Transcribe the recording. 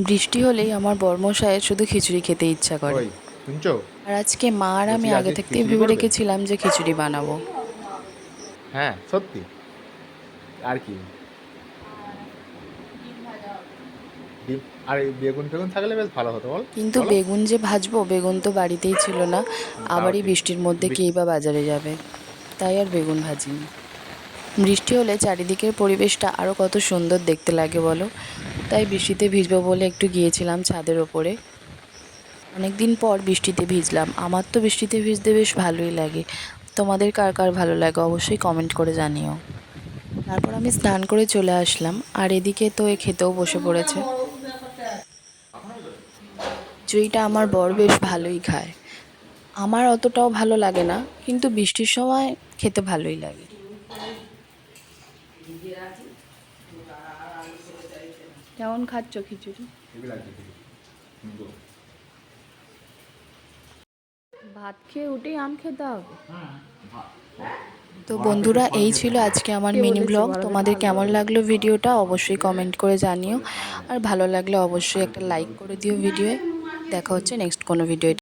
বৃষ্টি হলেই আমার বরমশায়ের শুধু খিচুড়ি খেতে ইচ্ছা করে। ওই শুনছো? আর আজকে মা আর বলছি আমি আগে আজকে থাকতেই খিচুড়ি ভেবে করবে? রেখেছিলাম যে খিচুড়ি বানাবো। হ্যাঁ সত্যি? আর কি? ডিম আর এই বেগুন ফেগুন থাকলে বেশ ভালো হতো বল। কিন্তু বলো। বেগুন যে ভাজবো, বেগুন তো বাড়িতেই ছিল না। তাও আবারই ঠিক। বৃষ্টির মধ্যে বৃ- কেই বা বাজারে যাবে, তাই আর বেগুন ভাজিনি। বৃষ্টি হলে চারিদিকের পরিবেশটা আরও কত সুন্দর দেখতে লাগে বলো। তাই বৃষ্টিতে ভিজবো বলে একটু গিয়েছিলাম ছাদের ওপরে। অনেক দিন পর বৃষ্টিতে ভিজলাম। আমার তো বৃষ্টিতে ভিজতে বেশ ভালোই লাগে। তোমাদের কার কার ভালো লাগে অবশ্যই কমেন্ট করে জানিও। তারপর আমি স্নান করে চলে আসলাম, আর এদিকে তো খেতেও বসে পড়েছে। খিচুড়িটা আমার বর বেশ ভালোই খায়। আমার অতটাও ভালো লাগে না, কিন্তু বৃষ্টির সময় খেতে ভালোই লাগে। কেমন খাচ্ছ খিচুড়ি? ভাত খেয়ে উঠেই আম খেতে হবে? তো বন্ধুরা, এই ছিল আজকে আমার মিনি ব্লগ। তোমাদের কেমন লাগলো ভিডিওটা অবশ্যই কমেন্ট করে জানিও। আর ভালো লাগলে অবশ্যই একটা লাইক করে দিও ভিডিওয়ে। দেখা হচ্ছে নেক্সট কোনো ভিডিও।